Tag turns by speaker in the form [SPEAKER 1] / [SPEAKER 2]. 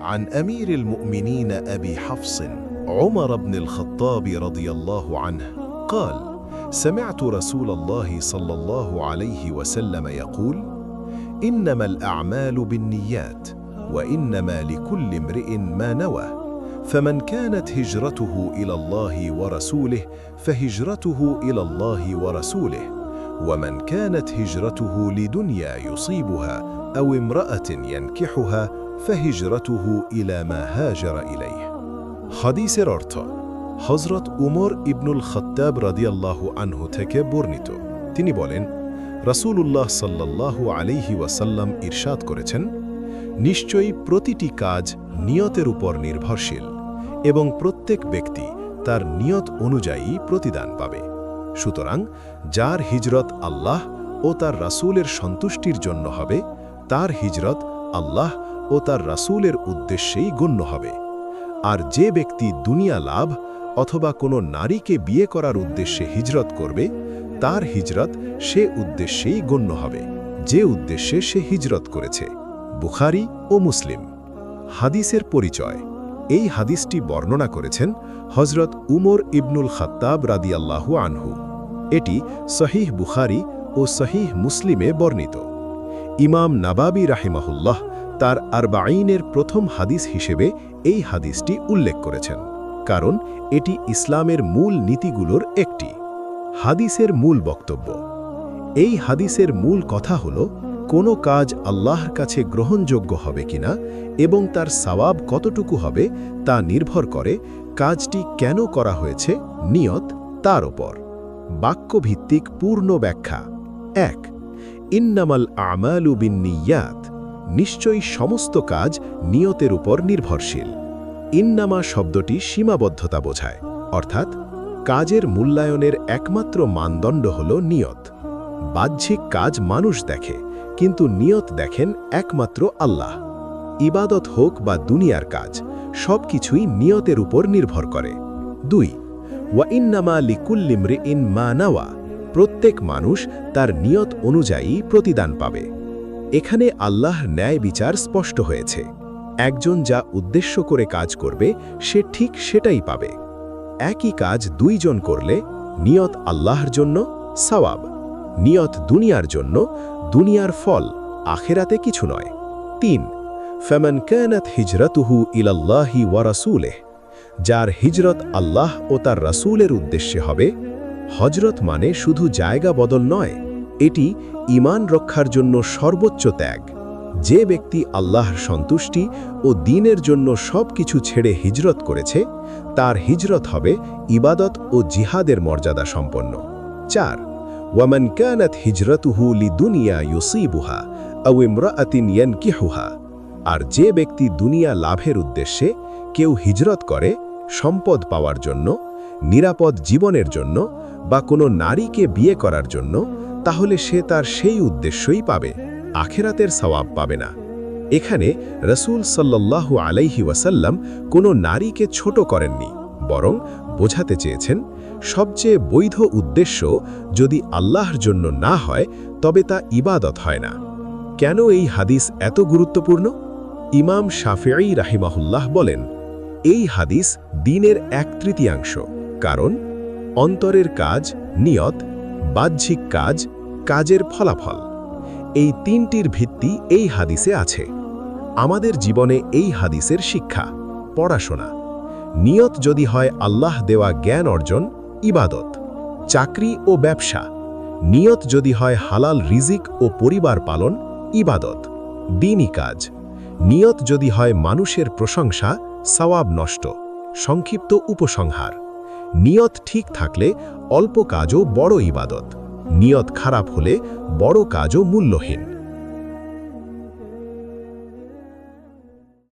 [SPEAKER 1] عن أمير المؤمنين أبي حفص عمر بن الخطاب رضي الله عنه قال: سمعت رسول الله صلى الله عليه وسلم يقول: إنما الأعمال بالنيات وإنما لكل امرئ ما نوى، فمن كانت هجرته إلى الله ورسوله فهجرته إلى الله ورسوله، ومن كانت هجرته لدنيا يصيبها أو امرأة ينكحها فهجرته إلى ما هاجر إليه। হাদিসের অর্থ হযরত উমর ইবনুল খাত্তাব রাদিয়াল্লাহু আনহু থেকে বর্ণিত। তিনি বলেন, রাসূলুল্লাহ সাল্লাল্লাহু আলাইহি ওয়াসাল্লাম ইরশাদ করেছেন, নিশ্চয়ই প্রতিটি কাজ নিয়তের উপর নির্ভরশীল এবং প্রত্যেক ব্যক্তি তার নিয়ত অনুযায়ী প্রতিদান পাবে। সুতরাং যার হিজরত আল্লাহ ও তার রাসূলের সন্তুষ্টির জন্য হবে, তার হিজরত আল্লাহ ও তার রাসূলের উদ্দেশ্যেই গণ্য হবে। আর যে ব্যক্তি দুনিয়া লাভ অথবা কোনো নারীকে বিয়ে করার উদ্দেশ্যে হিজরত করবে, তার হিজরত সে উদ্দেশ্যেই গণ্য হবে যে উদ্দেশ্যে সে হিজরত করেছে। বুখারী ও মুসলিম। হাদিসের পরিচয়। এই হাদিসটি বর্ণনা করেছেন হযরত উমর ইবনুল খাত্তাব রাদিয়াল্লাহু আনহু। এটি সহিহ বুখারী ও সহিহ মুসলিমে বর্ণিত। ইমাম নাবাবী রাহিমাহুল্লাহ তার আরবাঈনের প্রথম হাদিস হিসেবে এই হাদিসটি উল্লেখ করেছেন, কারণ এটি ইসলামের মূল নীতিগুলোর একটি। হাদিসের মূল বক্তব্য। এই হাদিসের মূল কথা হল, কোনো কাজ আল্লাহর কাছে গ্রহণযোগ্য হবে কিনা এবং তার সওয়াব কতটুকু হবে তা নির্ভর করে কাজটি কেন করা হয়েছে, নিয়ত তার ওপর। বাক্যভিত্তিক পূর্ণ ব্যাখ্যা। ১. ইন্নামাল আমালু বিন্নিয়াত। নিশ্চয়ই সমস্ত কাজ নিয়তের উপর নির্ভরশীল। ইন্নামা শব্দটি সীমাবদ্ধতা বোঝায়, অর্থাৎ কাজের মূল্যায়নের একমাত্র মানদণ্ড হল নিয়ত। বাহ্যিক কাজ মানুষ দেখে, কিন্তু নিয়ত দেখেন একমাত্র আল্লাহ। ইবাদত হোক বা দুনিয়ার কাজ, সব কিছুই নিয়তের উপর নির্ভর করে। ২. ওয়া ইন্নামা লিকুল্লি ইমরিইন মা নাওয়া। প্রত্যেক মানুষ তার নিয়ত অনুযায়ী প্রতিদান পাবে। এখানে আল্লাহর ন্যায় বিচার স্পষ্ট হয়েছে। একজন যা উদ্দেশ্য করে কাজ করবে, সে ঠিক সেটাই পাবে। একই কাজ দুইজন করলে, নিয়ত আল্লাহর জন্য সওয়াব, নিয়ত দুনিয়ার জন্য দুনিয়ার ফল, আখিরাতে কিছু নয়। ৩. ফামান কানাত হিজরাতুহু ইলাল্লাহি ওয়া রাসূলিহি। যার হিজরত আল্লাহ ও তার রাসূলের উদ্দেশ্যে হবে। হজরত মানে শুধু জায়গা বদল নয়, এটি ঈমান রক্ষার জন্য সর্বোচ্চ ত্যাগ। যে ব্যক্তি আল্লাহর সন্তুষ্টি ও দ্বীনের জন্য সব কিছু ছেড়ে হিজরত করেছে, তার হিজরত হবে ইবাদত ও জিহাদের মর্যাদা সম্পন্ন। ৪. ওয়ামান কানাত হিজরাতুহু লিদুনিয়া ইউসিবুহা আও ইমরাআতিন ইয়ানকিহুহা। আর যে ব্যক্তি দুনিয়া লাভের উদ্দেশ্যে কেউ হিজরত করে, সম্পদ পাওয়ার জন্য, নিরাপদ জীবনের জন্য বা কোনো নারীকে বিয়ে করার জন্য, তাহলে সে তার সেই উদ্দেশ্যই পাবে, আখিরাতের সওয়াব পাবে না। এখানে রাসূল সাল্লাল্লাহু আলাইহি ওয়াসাল্লাম কোনো নারীকে ছোট করেননি, বরং বোঝাতে চেয়েছেন সবচেয়ে বৈধ উদ্দেশ্য যদি আল্লাহর জন্য না হয়, তবে তা ইবাদত হয় না। কেন এই হাদিস এত গুরুত্বপূর্ণ? ইমাম শাফিঈ রাহিমাহুল্লাহ বলেন, এই হাদিস দ্বীনের 1/3, কারণ অন্তরের কাজ নিয়ত, বাহ্যিক কাজ কাজের ফলাফল, এই তিনটির ভিত্তি এই হাদিসে আছে। আমাদের জীবনে এই হাদিসের শিক্ষা, পড়াশোনা। নিয়ত যদি হয় আল্লাহ দেওয়া জ্ঞান অর্জন, ইবাদত। চাকরি ও ব্যবসা, নিয়ত যদি হয় হালাল রিজিক ও পরিবার পালন, ইবাদত। দ্বীনি কাজ, নিয়ত যদি হয় মানুষের প্রশংসা, সওয়াব নষ্ট, সংক্ষিপ্ত উপসংহার। নিয়ত ঠিক থাকলে অল্প কাজও বড় ইবাদত, নিয়ত খারাপ হলে বড় কাজও মূল্যহীন।